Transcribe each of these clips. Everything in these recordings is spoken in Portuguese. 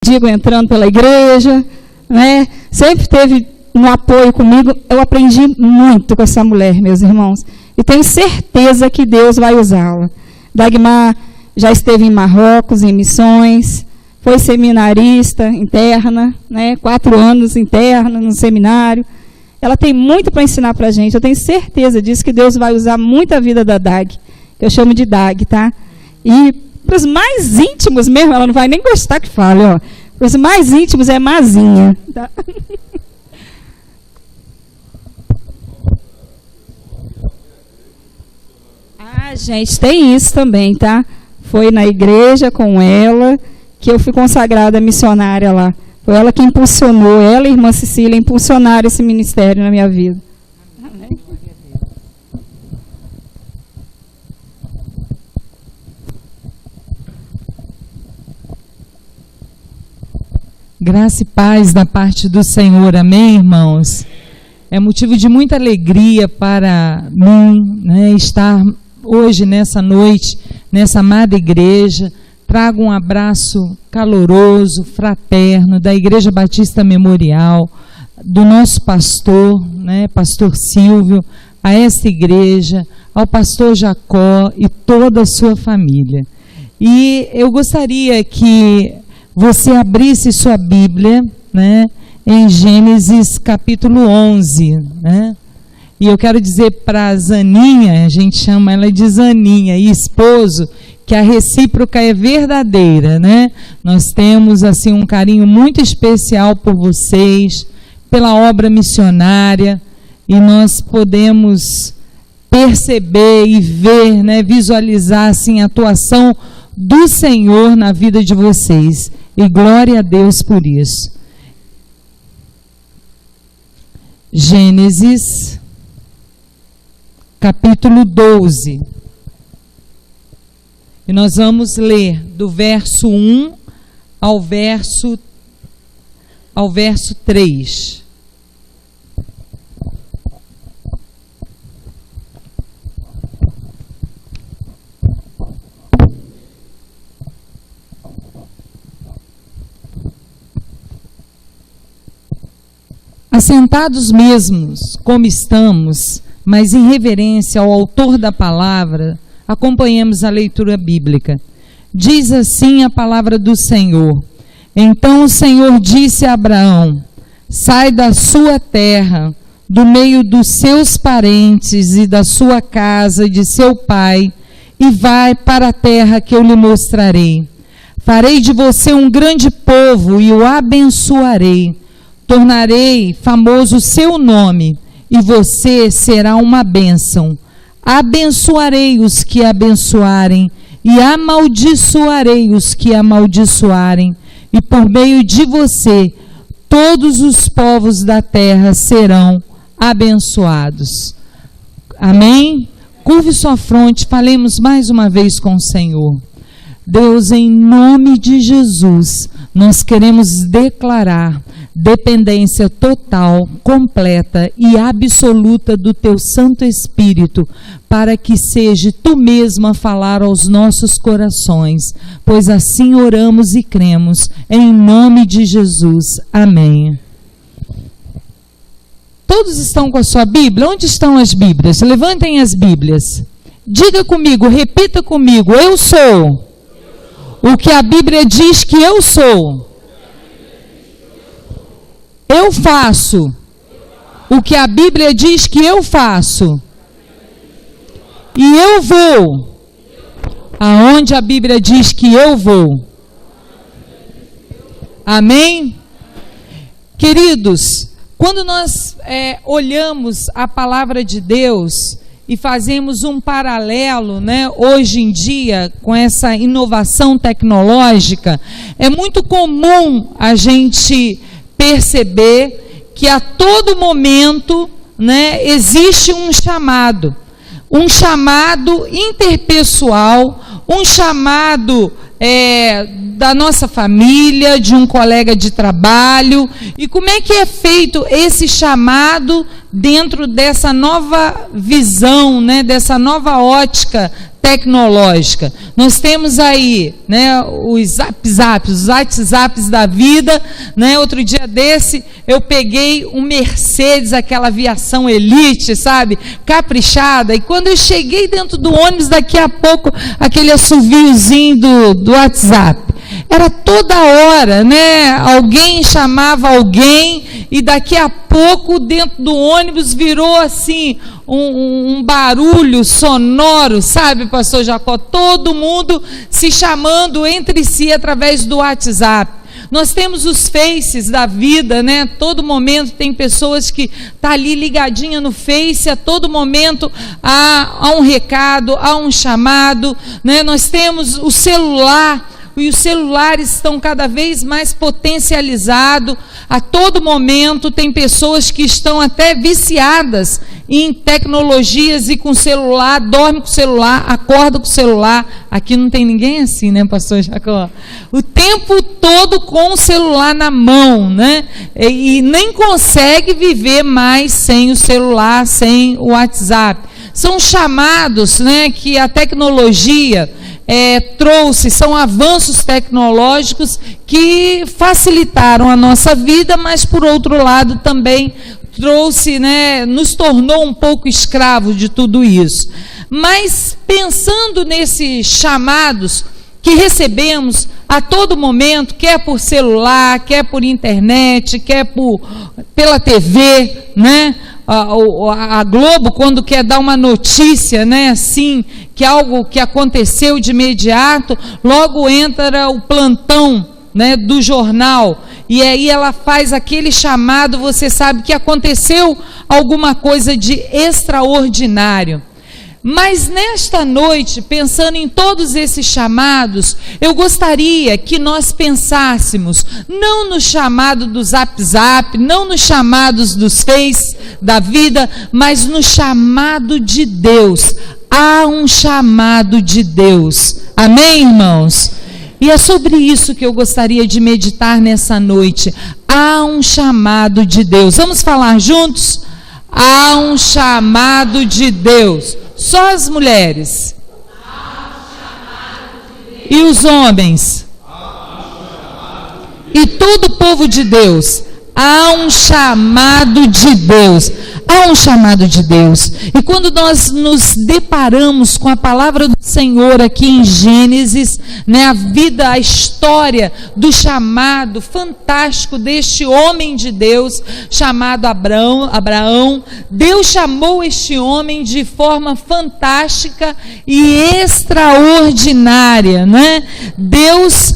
Digo, entrando pela igreja, né? Sempre teve um apoio comigo. Eu aprendi muito com essa mulher, meus irmãos. E tenho certeza que Deus vai usá-la. Dagmar já esteve em Marrocos, em missões, foi seminarista interna, né? 4 anos interna no seminário. Ela tem muito para ensinar para a gente. Eu tenho certeza disso, que Deus vai usar muito a vida da Dag. Eu chamo de Dag, tá? E para os mais íntimos mesmo, ela não vai nem gostar que fale, ó. Para os mais íntimos é Mazinha. Tá? Ah, gente, tem isso também, tá? Foi na igreja com ela que eu fui consagrada missionária lá. Foi ela que impulsionou, ela e a irmã Cecília impulsionaram esse ministério na minha vida. Graça e paz da parte do Senhor, amém, irmãos? É motivo de muita alegria para mim, né, estar hoje, nessa noite, nessa amada igreja. Trago um abraço caloroso, fraterno, da Igreja Batista Memorial, do nosso pastor, né, pastor Silvio, a esta igreja, ao pastor Jacó e toda a sua família. E eu gostaria que você abrisse sua Bíblia, né, em Gênesis capítulo 11, né? E eu quero dizer para Zaninha, a gente chama ela de Zaninha, e esposo, que a recíproca é verdadeira, né? Nós temos assim um carinho muito especial por vocês, pela obra missionária, e nós podemos perceber e ver, né, visualizar assim a atuação do Senhor na vida de vocês. E glória a Deus por isso. Gênesis, capítulo 12. E nós vamos ler do verso 1 ao verso 3. Assentados mesmos, como estamos, mas em reverência ao autor da palavra, acompanhemos a leitura bíblica. Diz assim a palavra do Senhor: Então o Senhor disse a Abraão: sai da sua terra, do meio dos seus parentes e da sua casa e de seu pai, e vai para a terra que eu lhe mostrarei. Farei de você um grande povo e o abençoarei. Tornarei famoso o seu nome, e você será uma bênção. Abençoarei os que abençoarem, e amaldiçoarei os que amaldiçoarem, e por meio de você, todos os povos da terra serão abençoados. Amém? Curve sua fronte, falemos mais uma vez com o Senhor. Deus, em nome de Jesus, nós queremos declarar dependência total, completa e absoluta do Teu Santo Espírito, para que seja Tu mesmo a falar aos nossos corações, pois assim oramos e cremos, em nome de Jesus. Amém. Todos estão com a sua Bíblia? Onde estão as Bíblias? Levantem as Bíblias. Diga comigo, repita comigo: eu sou o que a Bíblia diz que eu sou. Eu faço o que a Bíblia diz que eu faço. E eu vou aonde a Bíblia diz que eu vou. Amém? Queridos, quando nós olhamos a palavra de Deus e fazemos um paralelo, né, hoje em dia, com essa inovação tecnológica, é muito comum a gente perceber que a todo momento, né, existe um chamado interpessoal, um chamado da nossa família, de um colega de trabalho. E como é que é feito esse chamado dentro dessa nova visão, né, dessa nova ótica tecnológica? Nós temos aí, né, os WhatsApps da vida, né? Outro dia desse eu peguei um Mercedes, aquela aviação Elite, sabe, caprichada, e quando eu cheguei dentro do ônibus, daqui a pouco aquele assoviozinho do WhatsApp. Era toda hora, né? Alguém chamava alguém e daqui a pouco dentro do ônibus virou assim um barulho sonoro, sabe, pastor Jacó? Todo mundo se chamando entre si através do WhatsApp. Nós temos os Faces da vida, né? Todo momento tem pessoas que estão ali ligadinha no Face, a todo momento há um recado, há um chamado, né? Nós temos o celular, e os celulares estão cada vez mais potencializados. A todo momento tem pessoas que estão até viciadas em tecnologias e com celular, dorme com o celular, acorda com o celular. Aqui não tem ninguém assim, né, pastor Jacó? O tempo todo com o celular na mão, né? E nem consegue viver mais sem o celular, sem o WhatsApp. São chamados, né, que a tecnologia trouxe, são avanços tecnológicos que facilitaram a nossa vida, mas por outro lado também trouxe, né, nos tornou um pouco escravos de tudo isso. Mas pensando nesses chamados que recebemos a todo momento, quer por celular, quer por internet, quer pela TV, né? A Globo, quando quer dar uma notícia, né, assim, que algo que aconteceu de imediato, logo entra o plantão, né, do jornal, e aí ela faz aquele chamado, você sabe que aconteceu alguma coisa de extraordinário. Mas nesta noite, pensando em todos esses chamados, eu gostaria que nós pensássemos, não no chamado do WhatsApp, não nos chamados dos Face da vida, mas no chamado de Deus. Há um chamado de Deus. Amém, irmãos? E é sobre isso que eu gostaria de meditar nessa noite. Há um chamado de Deus. Vamos falar juntos? Há um chamado de Deus. Só as mulheres. E os homens. E todo o povo de Deus. Há um chamado de Deus. Há um chamado de Deus. E quando nós nos deparamos com a palavra do Senhor aqui em Gênesis, né, a vida, a história do chamado fantástico deste homem de Deus, chamado Abraão, Deus chamou este homem de forma fantástica e extraordinária, né? Deus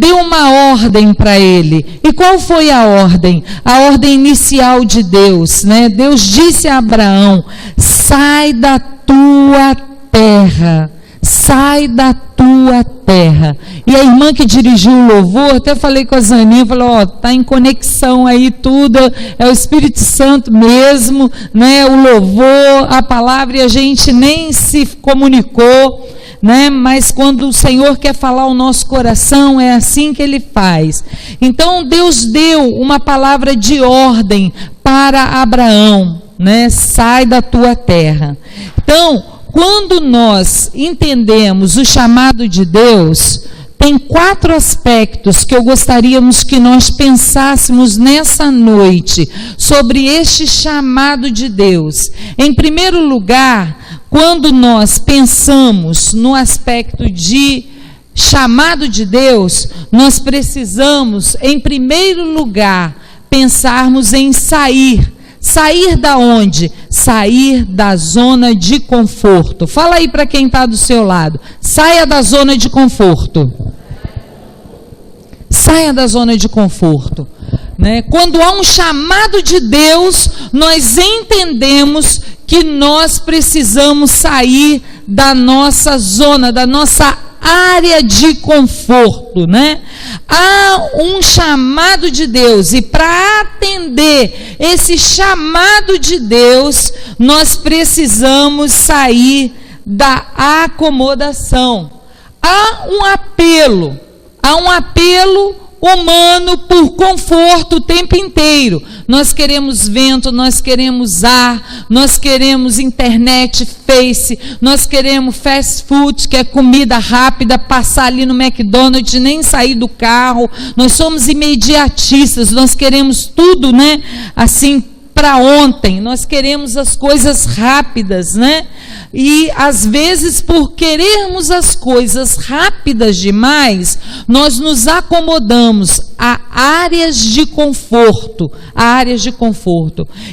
deu uma ordem para ele. E qual foi a ordem? A ordem inicial de Deus, né? Deus disse a Abraão: sai da tua terra, sai da tua terra. E a irmã que dirigiu o louvor, até falei com a Zaninha, falou, tá em conexão aí tudo, é o Espírito Santo mesmo, né? O louvor, a palavra, e a gente nem se comunicou, né? Mas quando o Senhor quer falar ao nosso coração, é assim que Ele faz. Então Deus deu uma palavra de ordem para Abraão, né? Sai da tua terra. Então, quando nós entendemos o chamado de Deus, tem 4 aspectos que eu gostaríamos que nós pensássemos nessa noite sobre este chamado de Deus. Em primeiro lugar, quando nós pensamos no aspecto de chamado de Deus, nós precisamos, em primeiro lugar, pensarmos em sair. Sair da onde? Sair da zona de conforto. Fala aí para quem está do seu lado. Saia da zona de conforto. Saia da zona de conforto. Né? Quando há um chamado de Deus, nós entendemos que nós precisamos sair da nossa zona, da nossa área de conforto, né? Há um chamado de Deus, e para atender esse chamado de Deus, nós precisamos sair da acomodação. há um apelo humano por conforto o tempo inteiro. Nós queremos vento, nós queremos ar, nós queremos internet, Face, nós queremos fast food, que é comida rápida, passar ali no McDonald's, nem sair do carro. Nós somos imediatistas, nós queremos tudo, né? Assim, para ontem, nós queremos as coisas rápidas, né? E às vezes, por querermos as coisas rápidas demais, nós nos acomodamos a áreas de conforto,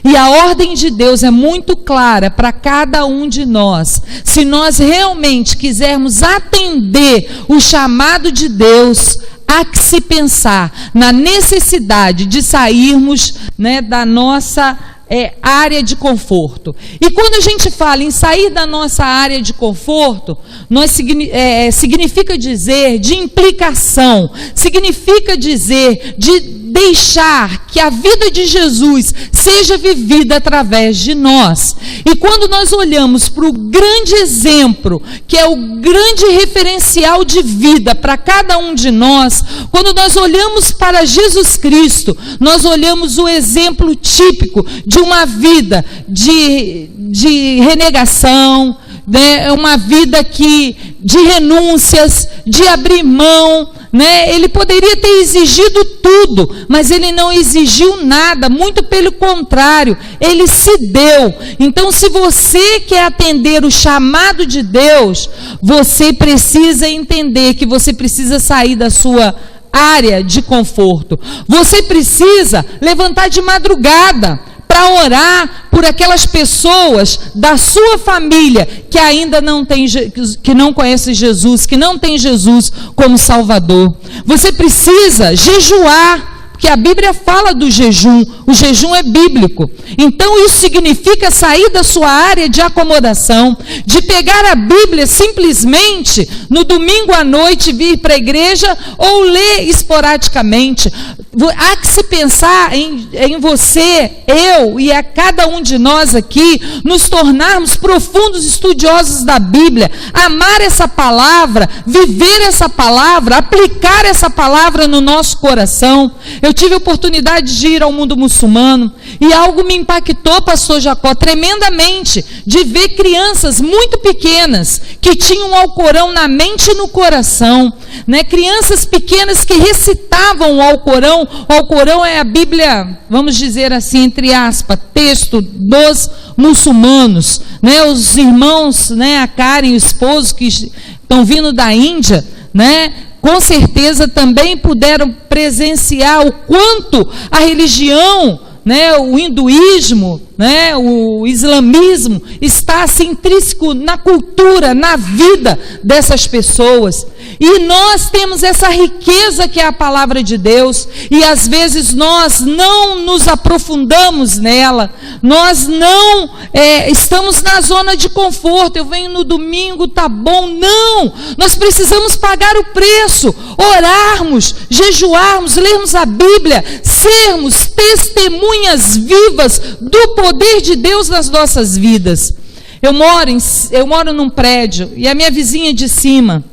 E a ordem de Deus é muito clara para cada um de nós. Se nós realmente quisermos atender o chamado de Deus, há que se pensar na necessidade de sairmos, né, da nossa área de conforto. E quando a gente fala em sair da nossa área de conforto, significa dizer de implicação, significa dizer de deixar que a vida de Jesus seja vivida através de nós. E quando nós olhamos para o grande exemplo, que é o grande referencial de vida para cada um de nós, quando nós olhamos para Jesus Cristo, nós olhamos o exemplo típico de uma vida de renegação, né? Uma vida de renúncias, de abrir mão, né? Ele poderia ter exigido tudo, mas ele não exigiu nada, muito pelo contrário, ele se deu. Então, se você quer atender o chamado de Deus, você precisa entender que você precisa sair da sua área de conforto. Você precisa levantar de madrugada para orar por aquelas pessoas da sua família que ainda que não conhecem Jesus, que não tem Jesus como Salvador. Você precisa jejuar, porque a Bíblia fala do jejum, o jejum é bíblico. Então isso significa sair da sua área de acomodação, de pegar a Bíblia simplesmente no domingo à noite, vir para a igreja ou ler esporadicamente. Há que se pensar em você, eu e a cada um de nós aqui, nos tornarmos profundos estudiosos da Bíblia, amar essa palavra, viver essa palavra, aplicar essa palavra no nosso coração. Eu tive a oportunidade de ir ao mundo muçulmano e algo me impactou, pastor Jacó, tremendamente, de ver crianças muito pequenas que tinham o Alcorão na mente e no coração, né? Crianças pequenas que recitavam o Alcorão. O Alcorão é a Bíblia, vamos dizer assim, entre aspas, texto dos muçulmanos, né? Os irmãos, né, a Karen, o esposo que estão vindo da Índia, né, com certeza também puderam presenciar o quanto a religião, né, o hinduísmo, né, o islamismo está assim intrínseco na cultura, na vida dessas pessoas. E nós temos essa riqueza que é a palavra de Deus, e às vezes nós não nos aprofundamos nela, nós não estamos na zona de conforto. Eu venho no domingo, tá bom? Não, nós precisamos pagar o preço, orarmos, jejuarmos, lermos a Bíblia, sermos testemunhas vivas do poder de Deus nas nossas vidas. Eu moro num prédio, e a minha vizinha de cima,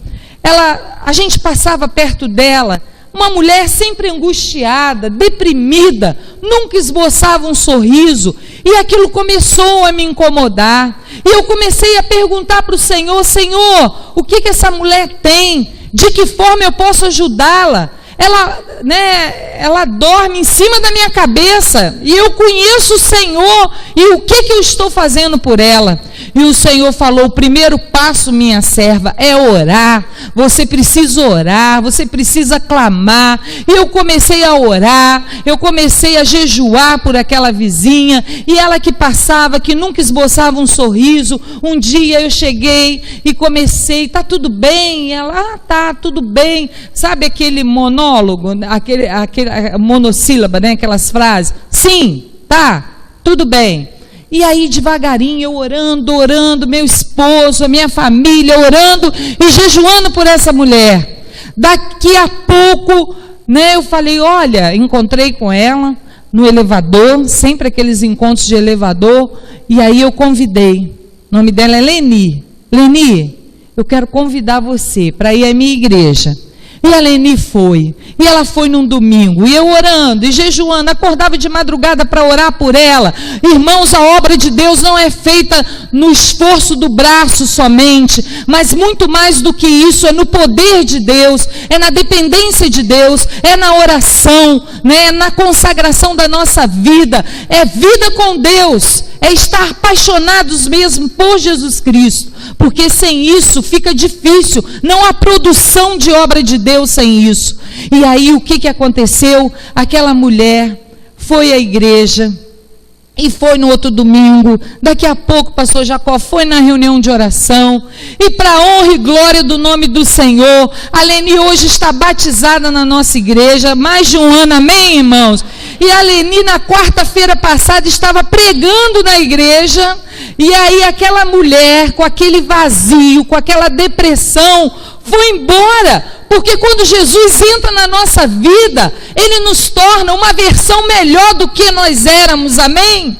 a gente passava perto dela, uma mulher sempre angustiada, deprimida, nunca esboçava um sorriso, e aquilo começou a me incomodar, e eu comecei a perguntar para o Senhor: Senhor, o que essa mulher tem? De que forma eu posso ajudá-la? Ela dorme em cima da minha cabeça, e eu conheço o Senhor, e o que eu estou fazendo por ela? E o Senhor falou: o primeiro passo, minha serva, é orar. Você precisa orar, você precisa clamar. E eu comecei a orar, eu comecei a jejuar por aquela vizinha, e ela que passava, que nunca esboçava um sorriso. Um dia eu cheguei e comecei: tá tudo bem? E ela: tá tudo bem. Sabe aquele monólogo, aquele monossílaba, né? Aquelas frases: sim, tá, tudo bem. E aí devagarinho eu orando, meu esposo, a minha família, orando e jejuando por essa mulher. Daqui a pouco, né, eu falei: olha, encontrei com ela no elevador, sempre aqueles encontros de elevador, e aí eu convidei. O nome dela é Leni. Leni, eu quero convidar você para ir à minha igreja. E a Leni foi, e ela foi num domingo, e eu orando, e jejuando, acordava de madrugada para orar por ela. Irmãos, a obra de Deus não é feita no esforço do braço somente, mas muito mais do que isso, é no poder de Deus, é na dependência de Deus, é na oração, né? É na consagração da nossa vida, é vida com Deus, é estar apaixonados mesmo por Jesus Cristo, porque sem isso fica difícil, não há produção de obra de Deus sem isso. E aí o que aconteceu? Aquela mulher foi à igreja e foi no outro domingo. Daqui a pouco o pastor Jacó foi na reunião de oração, e para honra e glória do nome do Senhor, a Leni hoje está batizada na nossa igreja, mais de um ano, amém, irmãos? E a Leni na quarta-feira passada estava pregando na igreja, e aí aquela mulher com aquele vazio, com aquela depressão, foi embora, porque quando Jesus entra na nossa vida, Ele nos torna uma versão melhor do que nós éramos, amém?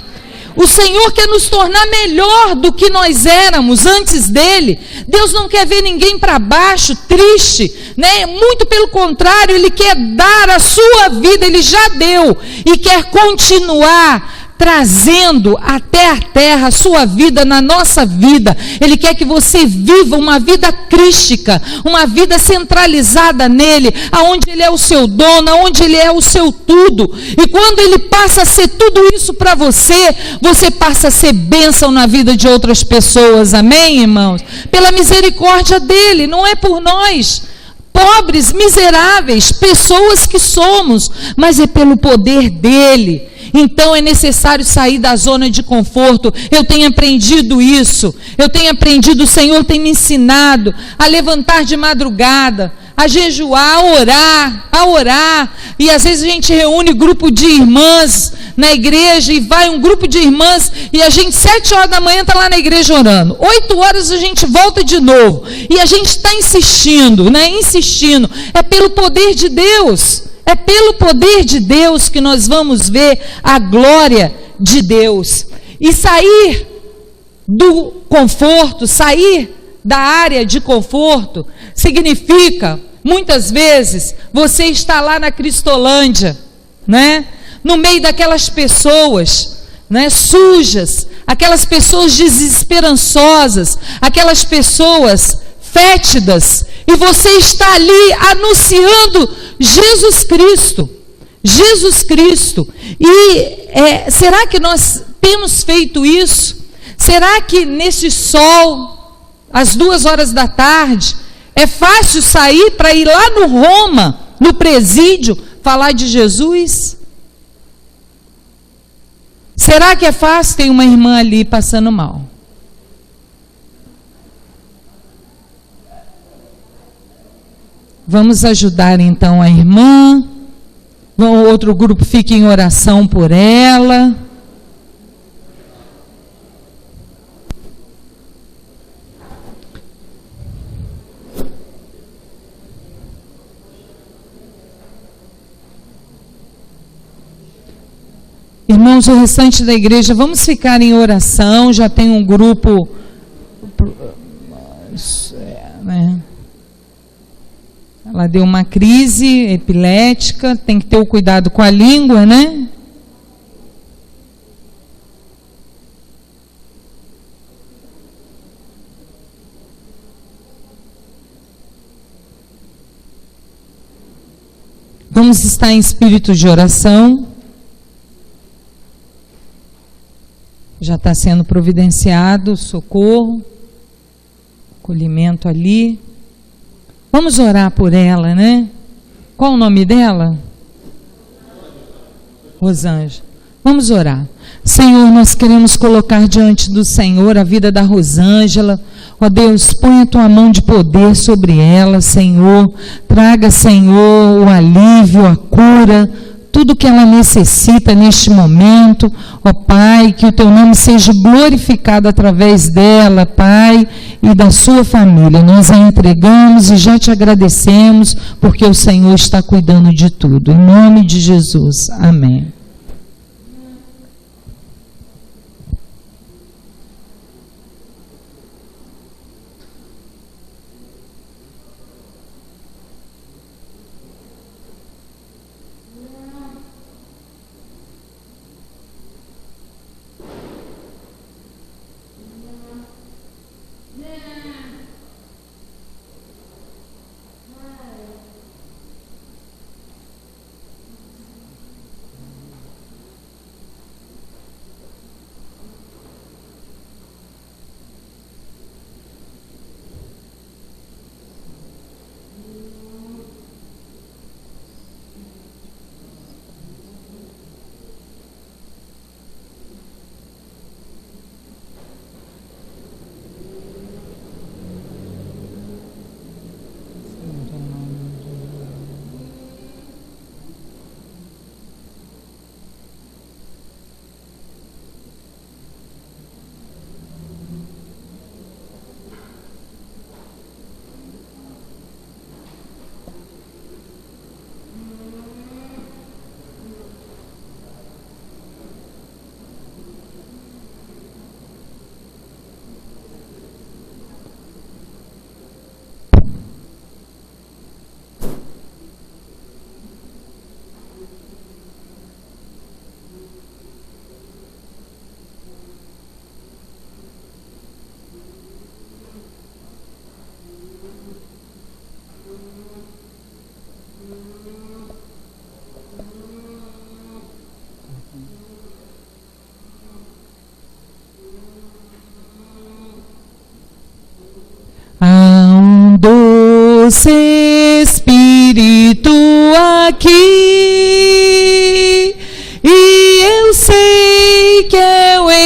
O Senhor quer nos tornar melhor do que nós éramos antes dEle. Deus não quer ver ninguém para baixo, triste, né? Muito pelo contrário, Ele quer dar a sua vida, Ele já deu, e quer continuar trazendo até a terra a sua vida na nossa vida. Ele quer que você viva uma vida crística, uma vida centralizada nele, aonde ele é o seu dono, aonde ele é o seu tudo. E quando ele passa a ser tudo isso para você, você passa a ser bênção na vida de outras pessoas, amém, irmãos? Pela misericórdia dele, não é por nós, pobres, miseráveis, pessoas que somos, mas é pelo poder dele. Então é necessário sair da zona de conforto. Eu tenho aprendido isso, o Senhor tem me ensinado a levantar de madrugada, a jejuar, a orar, e às vezes a gente reúne grupo de irmãs na igreja, e vai um grupo de irmãs, e a gente 7 horas da manhã está lá na igreja orando, 8 horas a gente volta de novo, e a gente está insistindo, né? Insistindo, é pelo poder de Deus. É pelo poder de Deus que nós vamos ver a glória de Deus. E sair do conforto, sair da área de conforto, significa, muitas vezes, você está lá na Cristolândia, né? No meio daquelas pessoas, né, sujas, aquelas pessoas desesperançosas, aquelas pessoas fétidas, e você está ali anunciando Jesus Cristo. E será que nós temos feito isso? Será que nesse sol, às 2 horas da tarde, é fácil sair para ir lá no Roma, no presídio, falar de Jesus? Será que é fácil? Tem uma irmã ali passando mal. Vamos ajudar então a irmã. O outro grupo fica em oração por ela. Irmãos, o restante da igreja, vamos ficar em oração. Já tem um grupo, né? Ela deu uma crise epilética, tem que ter o cuidado com a língua, né? Vamos estar em espírito de oração. Já está sendo providenciado socorro, acolhimento ali. Vamos orar por ela, né? Qual o nome dela? Rosângela. Vamos orar. Senhor, nós queremos colocar diante do Senhor a vida da Rosângela. Ó Deus, põe a tua mão de poder sobre ela, Senhor. Traga, Senhor, o alívio, a cura, tudo que ela necessita neste momento. Ó Pai, que o teu nome seja glorificado através dela, Pai, e da sua família. Nós a entregamos e já te agradecemos, porque o Senhor está cuidando de tudo. Em nome de Jesus. Amém.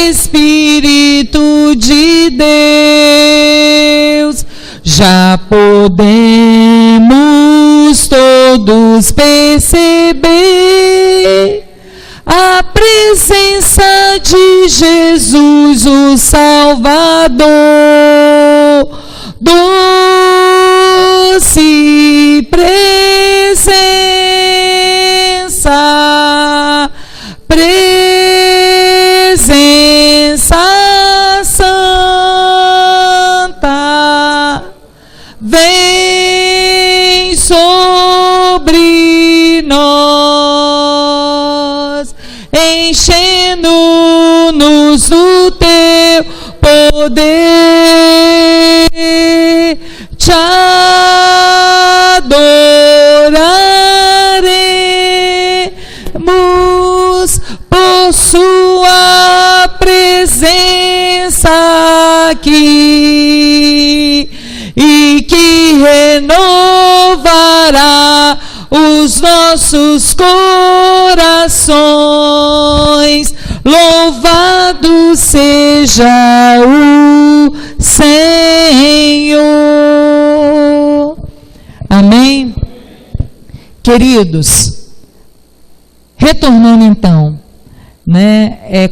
Espírito de Deus. Já podemos todos perceber a presença de Jesus, o Salvador. Doce presença, presença santa, vem sobre nós, enchendo-nos do teu poder. Te adoraremos por sua presença aqui, e que renovará os nossos corações. Louvado seja o Senhor. Amém? Queridos, retornando então,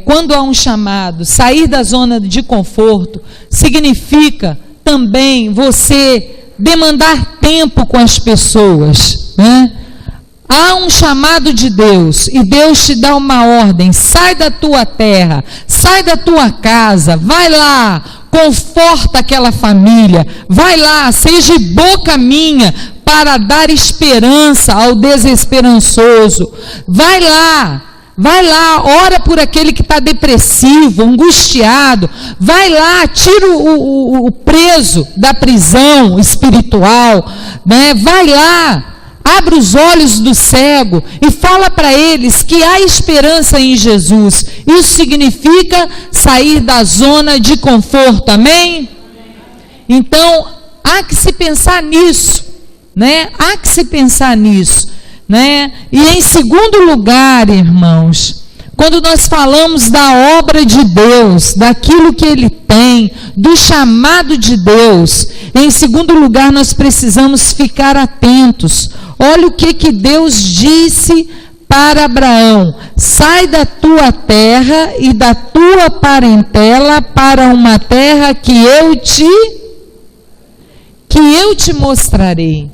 quando há um chamado, sair da zona de conforto significa também você demandar tempo com as pessoas, né? Há um chamado de Deus e Deus te dá uma ordem: sai da tua terra, sai da tua casa, vai lá, conforta aquela família, vai lá, seja boca minha para dar esperança ao desesperançoso, vai lá, ora por aquele que está depressivo, angustiado, vai lá, tira o preso da prisão espiritual, né? Vai lá, abre os olhos do cego e fala para eles que há esperança em Jesus. Isso significa sair da zona de conforto, amém? Então, há que se pensar nisso, né? Há que se pensar nisso, né? E em segundo lugar, irmãos, quando nós falamos da obra de Deus, daquilo que Ele tem, do chamado de Deus, em segundo lugar nós precisamos ficar atentos. Olha o que Deus disse para Abraão: sai da tua terra e da tua parentela para uma terra que eu te mostrarei.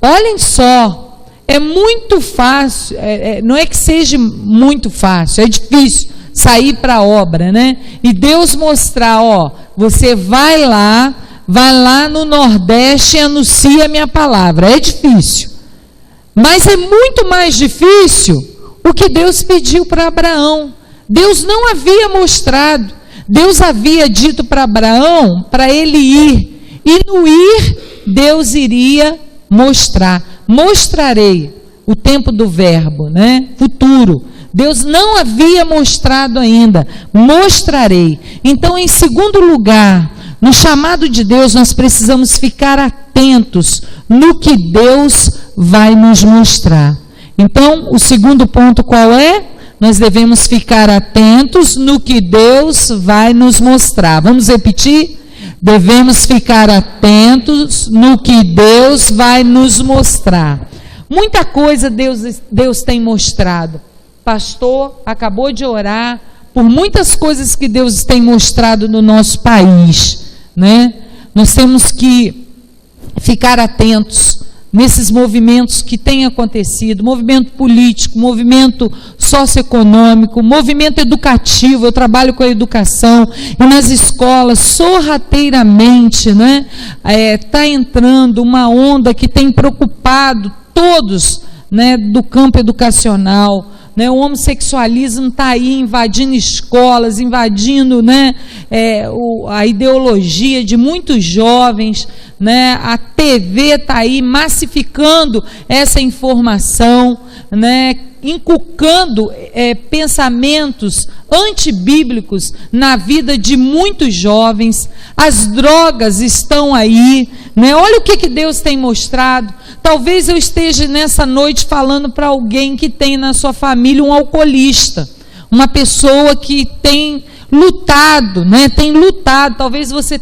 Olhem só. É muito fácil, não é que seja muito fácil, é difícil sair para a obra, né? E Deus mostrar, você vai lá no Nordeste e anuncia a minha palavra. É difícil. Mas é muito mais difícil o que Deus pediu para Abraão. Deus não havia mostrado. Deus havia dito para Abraão para ele ir. E no ir, Deus iria mostrar. Mostrarei, o tempo do verbo, né? Futuro. Deus não havia mostrado ainda. Mostrarei. Então, em segundo lugar, no chamado de Deus, nós precisamos ficar atentos no que Deus vai nos mostrar. Então, o segundo ponto qual é? Nós devemos ficar atentos no que Deus vai nos mostrar. Vamos repetir? Devemos ficar atentos no que Deus vai nos mostrar. Muita coisa Deus tem mostrado. Pastor acabou de orar por muitas coisas que Deus tem mostrado no nosso país, né? Nós temos que ficar atentos nesses movimentos que têm acontecido, movimento político, movimento socioeconômico, movimento educativo. Eu trabalho com a educação e nas escolas, sorrateiramente, né, tá entrando uma onda que tem preocupado todos, né, do campo educacional. O homossexualismo está aí invadindo escolas, invadindo, né, a ideologia de muitos jovens, né, a TV está aí massificando essa informação, né, inculcando pensamentos antibíblicos na vida de muitos jovens. As drogas estão aí, né? Olha o que Deus tem mostrado. Talvez eu esteja nessa noite falando para alguém que tem na sua família um alcoolista, uma pessoa que tem lutado, né? Tem lutado. Talvez você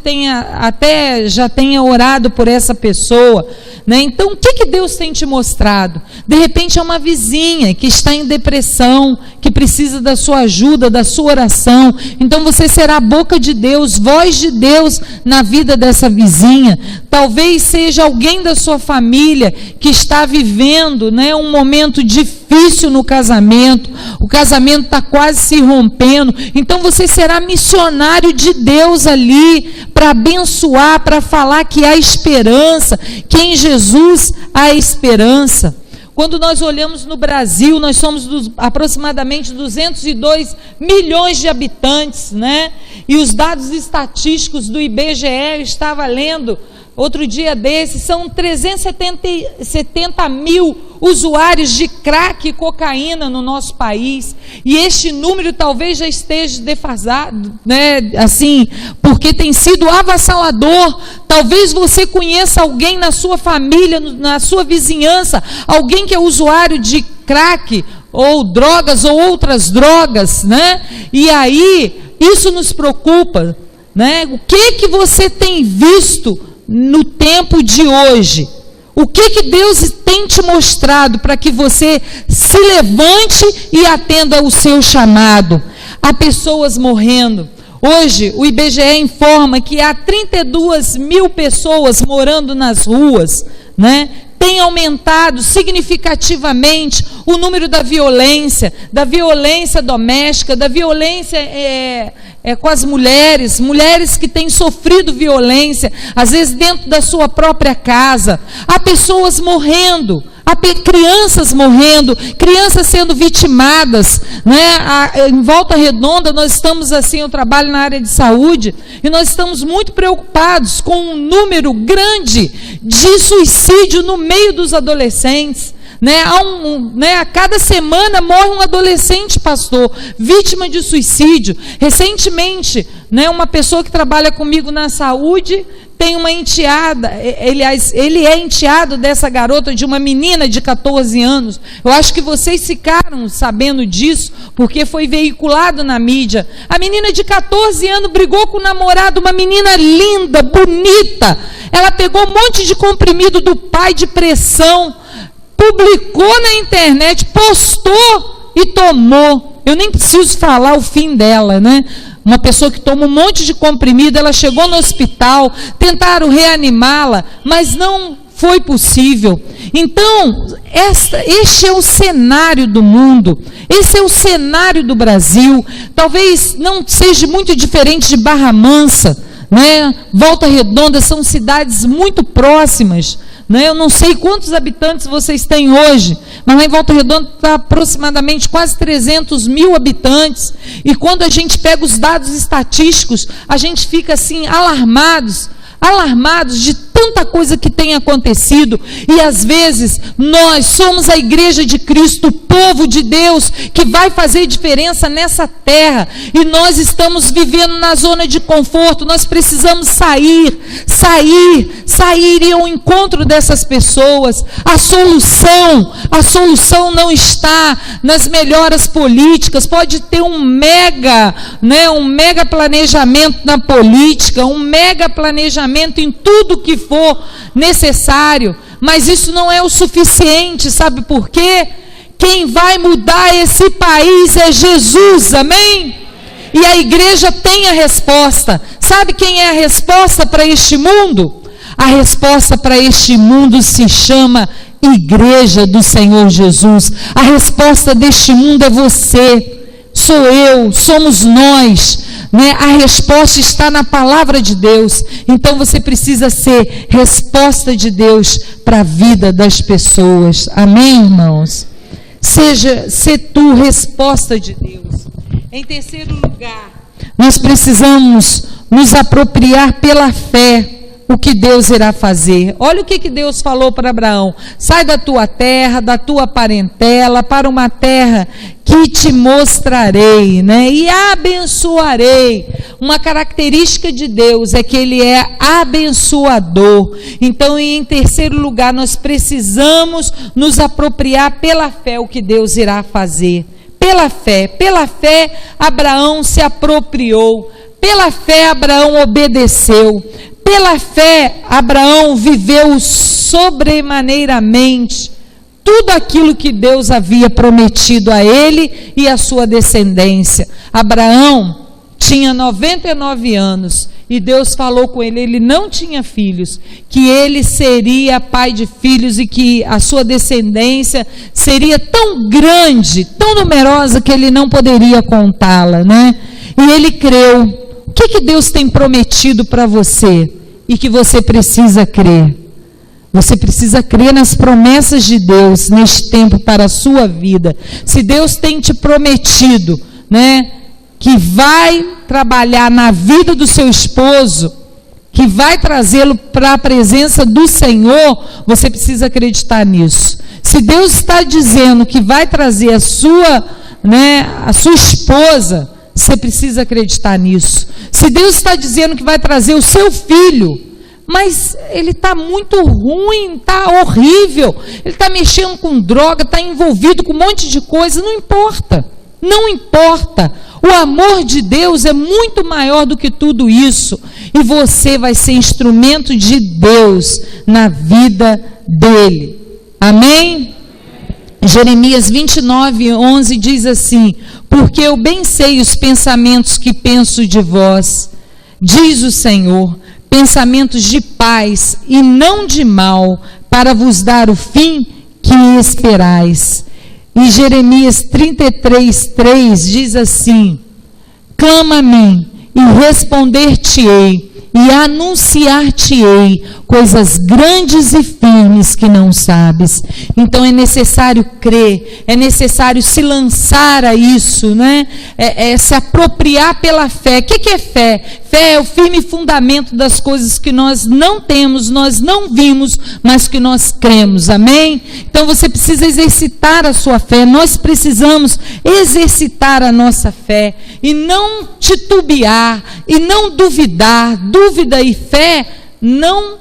já tenha orado por essa pessoa, né? Então, o que Deus tem te mostrado? De repente é uma vizinha que está em depressão, que precisa da sua ajuda, da sua oração. Então você será a boca de Deus, voz de Deus na vida dessa vizinha. Talvez seja alguém da sua família que está vivendo, né, um momento difícil no casamento. O casamento está quase se rompendo. Então você será missionário de Deus ali para abençoar, para falar que há esperança, que em Jesus há esperança. Quando nós olhamos no Brasil, nós somos aproximadamente 202 milhões de habitantes, né? E os dados estatísticos do IBGE, eu estava lendo outro dia desses, são 370 mil usuários de crack e cocaína no nosso país, e este número talvez já esteja defasado, né? Assim, porque tem sido avassalador. Talvez você conheça alguém na sua família, na sua vizinhança, alguém que é usuário de crack, ou drogas, ou outras drogas, né? E aí, isso nos preocupa, né? O que você tem visto no tempo de hoje? O que Deus tem te mostrado para que você se levante e atenda o seu chamado? Há pessoas morrendo. Hoje, o IBGE informa que há 32 mil pessoas morando nas ruas, né? Tem aumentado significativamente o número da violência doméstica, da violência com as mulheres que têm sofrido violência, às vezes dentro da sua própria casa. Há pessoas morrendo, há crianças morrendo, crianças sendo vitimadas, né? Em Volta Redonda nós estamos assim, eu trabalho na área de saúde, e nós estamos muito preocupados com um número grande de suicídio no meio dos adolescentes. Né? A cada semana morre um adolescente, pastor, vítima de suicídio. Recentemente, né, uma pessoa que trabalha comigo na saúde tem uma enteada, ele é enteado dessa garota, de uma menina de 14 anos. Eu acho que vocês ficaram sabendo disso, porque foi veiculado na mídia. A menina de 14 anos brigou com o namorado, uma menina linda, bonita. Ela pegou um monte de comprimido do pai de pressão, publicou na internet, postou e tomou. Eu nem preciso falar o fim dela, né? Uma pessoa que toma um monte de comprimido, ela chegou no hospital, tentaram reanimá-la, mas não foi possível. Então, este é o cenário do mundo, esse é o cenário do Brasil. Talvez não seja muito diferente de Barra Mansa, né? Volta Redonda, são cidades muito próximas, né? Eu não sei quantos habitantes vocês têm hoje, mas lá em Volta Redonda está aproximadamente quase 300 mil habitantes, e quando a gente pega os dados estatísticos, a gente fica assim, alarmados de tanta coisa que tem acontecido. E às vezes nós somos a igreja de Cristo, o povo de Deus que vai fazer diferença nessa terra, e nós estamos vivendo na zona de conforto. Nós precisamos sair e ir ao encontro dessas pessoas. A solução não está nas melhoras políticas. Pode ter um mega planejamento na política, um mega planejamento em tudo que for necessário, mas isso não é o suficiente. Sabe por quê? Quem vai mudar esse país é Jesus, amém? E a igreja tem a resposta. Sabe quem é a resposta para este mundo? A resposta para este mundo se chama Igreja do Senhor Jesus. A resposta deste mundo é você, sou eu, somos nós, né? A resposta está na palavra de Deus. Então você precisa ser resposta de Deus para a vida das pessoas, amém, irmãos? Ser tu resposta de Deus. Em terceiro lugar, nós precisamos nos apropriar pela fé o que Deus irá fazer. Olha o que Deus falou para Abraão: sai da tua terra, da tua parentela, para uma terra que te mostrarei, né? E abençoarei. Uma característica de Deus é que Ele é abençoador. Então, em terceiro lugar, nós precisamos nos apropriar pela fé o que Deus irá fazer. pela fé. Pela fé, Abraão se apropriou. Pela fé, Abraão obedeceu. Pela fé, Abraão viveu sobremaneiramente tudo aquilo que Deus havia prometido a ele e a sua descendência. Abraão tinha 99 anos e Deus falou com ele, ele não tinha filhos, que ele seria pai de filhos e que a sua descendência seria tão grande, tão numerosa que ele não poderia contá-la, né? E ele creu. O que Deus tem prometido para você e que você precisa crer? Você precisa crer nas promessas de Deus neste tempo para a sua vida. Se Deus tem te prometido, né, que vai trabalhar na vida do seu esposo, que vai trazê-lo para a presença do Senhor, você precisa acreditar nisso. Se Deus está dizendo que vai trazer a sua esposa, você precisa acreditar nisso. Se Deus está dizendo que vai trazer o seu filho, mas ele está muito ruim, está horrível, ele está mexendo com droga, está envolvido com um monte de coisa, não importa, não importa. O amor de Deus é muito maior do que tudo isso, e você vai ser instrumento de Deus na vida dele. Amém? Jeremias 29:11 diz assim: porque eu bem sei os pensamentos que penso de vós, diz o Senhor, pensamentos de paz e não de mal, para vos dar o fim que esperais. E Jeremias 33:3 diz assim: clama a mim e responder-te-ei e anunciar-te-ei coisas grandes e firmes que não sabes. Então é necessário crer, é necessário se lançar a isso, né? É se apropriar pela fé. O que é fé? Fé é o firme fundamento das coisas que nós não temos, nós não vimos, mas que nós cremos. Amém? Então você precisa exercitar a sua fé. Nós precisamos exercitar a nossa fé e não titubear e não duvidar. Dúvida e fé não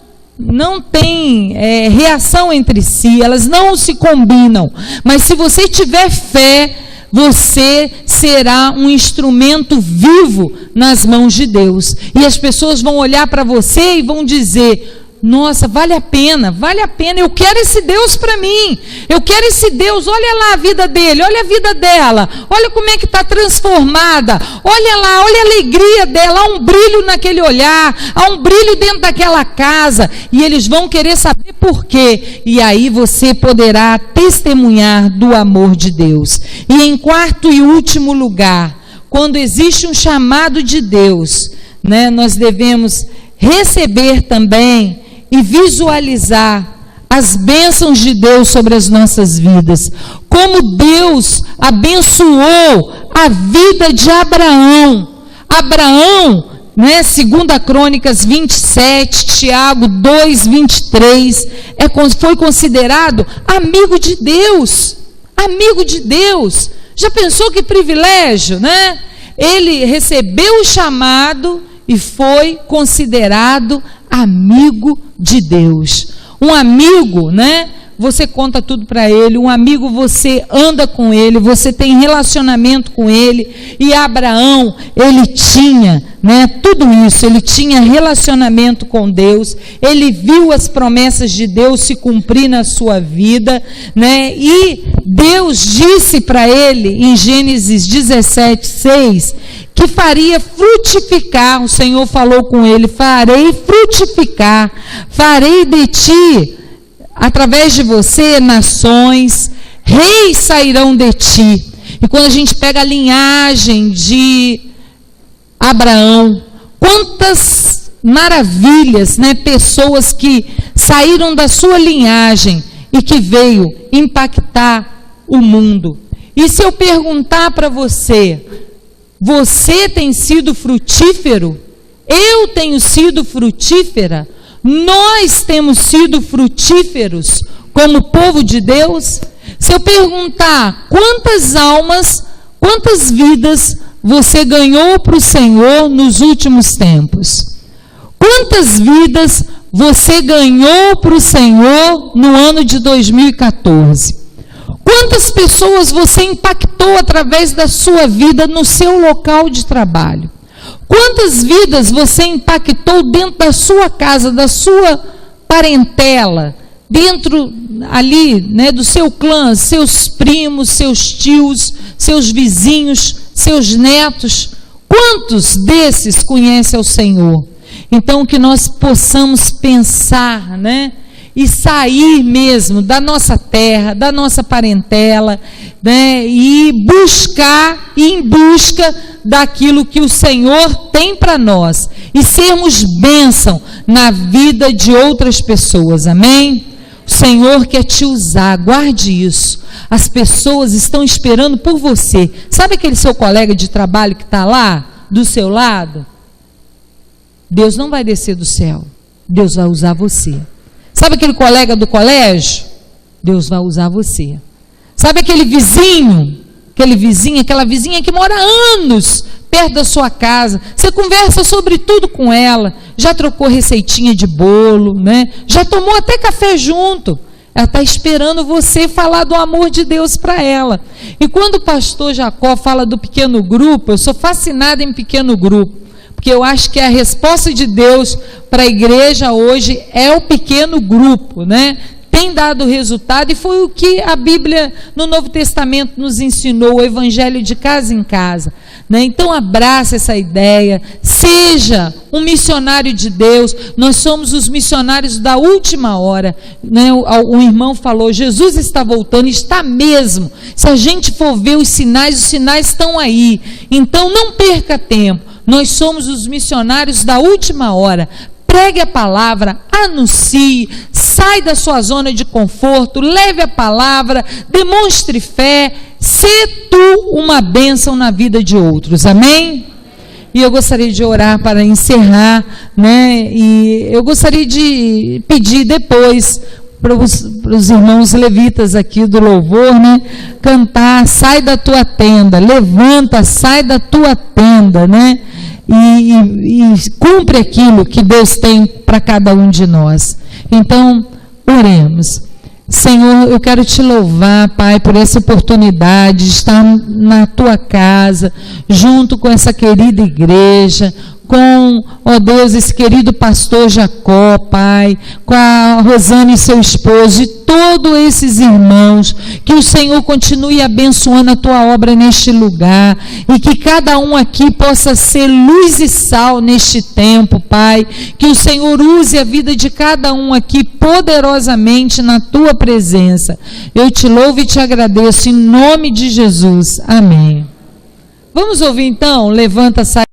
tem reação entre si, elas não se combinam. Mas se você tiver fé, você será um instrumento vivo nas mãos de Deus. E as pessoas vão olhar para você e vão dizer: nossa, vale a pena, eu quero esse Deus para mim, eu quero esse Deus, olha lá a vida dele, olha a vida dela, olha como é que está transformada, olha lá, olha a alegria dela, há um brilho naquele olhar, há um brilho dentro daquela casa, e eles vão querer saber por quê, e aí você poderá testemunhar do amor de Deus. E em quarto e último lugar, quando existe um chamado de Deus, né, nós devemos receber também e visualizar as bênçãos de Deus sobre as nossas vidas. Como Deus abençoou a vida de Abraão. Abraão, né, 2 Crônicas 27, Tiago 2:23, foi considerado amigo de Deus. Amigo de Deus. Já pensou que privilégio, né? Ele recebeu o chamado e foi considerado amigo de Deus. Um amigo, né? Você conta tudo para ele. Um amigo, você anda com ele, você tem relacionamento com ele. E Abraão, ele tinha, né, tudo isso. Ele tinha relacionamento com Deus. Ele viu as promessas de Deus se cumprir na sua vida, né? E Deus disse para ele em Gênesis 17:6 que faria frutificar. O Senhor falou com ele: farei frutificar, farei de ti, através de você, nações, reis sairão de ti. E quando a gente pega a linhagem de Abraão, quantas maravilhas, né? Pessoas que saíram da sua linhagem e que veio impactar o mundo. E se eu perguntar para você, você tem sido frutífero? Eu tenho sido frutífera? Nós temos sido frutíferos como povo de Deus? Se eu perguntar quantas almas, quantas vidas você ganhou para o Senhor nos últimos tempos? Quantas vidas você ganhou para o Senhor no ano de 2014? Quantas pessoas você impactou através da sua vida no seu local de trabalho? Quantas vidas você impactou dentro da sua casa, da sua parentela, dentro ali, né, do seu clã, seus primos, seus tios, seus vizinhos, seus netos? Quantos desses conhecem ao Senhor? Então, que nós possamos pensar, né, e sair mesmo da nossa terra, da nossa parentela, né, e buscar, e em busca daquilo que o Senhor tem para nós, e sermos bênção na vida de outras pessoas, amém? O Senhor quer te usar, guarde isso. As pessoas estão esperando por você. Sabe aquele seu colega de trabalho que está lá, do seu lado? Deus não vai descer do céu, Deus vai usar você. Sabe aquele colega do colégio? Deus vai usar você. Sabe aquele vizinho, aquela vizinha que mora anos perto da sua casa, você conversa sobre tudo com ela, já trocou receitinha de bolo, né? Já tomou até café junto. Ela está esperando você falar do amor de Deus para ela. E quando o pastor Jacó fala do pequeno grupo, eu sou fascinada em pequeno grupo, porque eu acho que a resposta de Deus para a igreja hoje é o pequeno grupo, né? Tem dado resultado, e foi o que a Bíblia no Novo Testamento nos ensinou, o evangelho de casa em casa, né? Então abraça essa ideia, seja um missionário de Deus. Nós somos os missionários da última hora, né? O irmão falou, Jesus está voltando, está mesmo. Se a gente for ver os sinais estão aí. Então não perca tempo, nós somos os missionários da última hora. Pregue a palavra, anuncie, sai da sua zona de conforto, leve a palavra, demonstre fé, sê tu uma bênção na vida de outros, amém? E eu gostaria de orar para encerrar, né? E eu gostaria de pedir depois para os irmãos levitas aqui do louvor, né? Cantar, sai da tua tenda, levanta, sai da tua tenda, né? E cumpre aquilo que Deus tem para cada um de nós. Então, oremos. Senhor, eu quero te louvar, Pai, por essa oportunidade de estar na tua casa, junto com essa querida igreja, com, ó Deus, esse querido pastor Jacó, Pai, com a Rosana e seu esposo, e todos esses irmãos, que o Senhor continue abençoando a tua obra neste lugar, e que cada um aqui possa ser luz e sal neste tempo, Pai, que o Senhor use a vida de cada um aqui poderosamente na tua presença. Eu te louvo e te agradeço em nome de Jesus, amém. Vamos ouvir então, levanta, sai.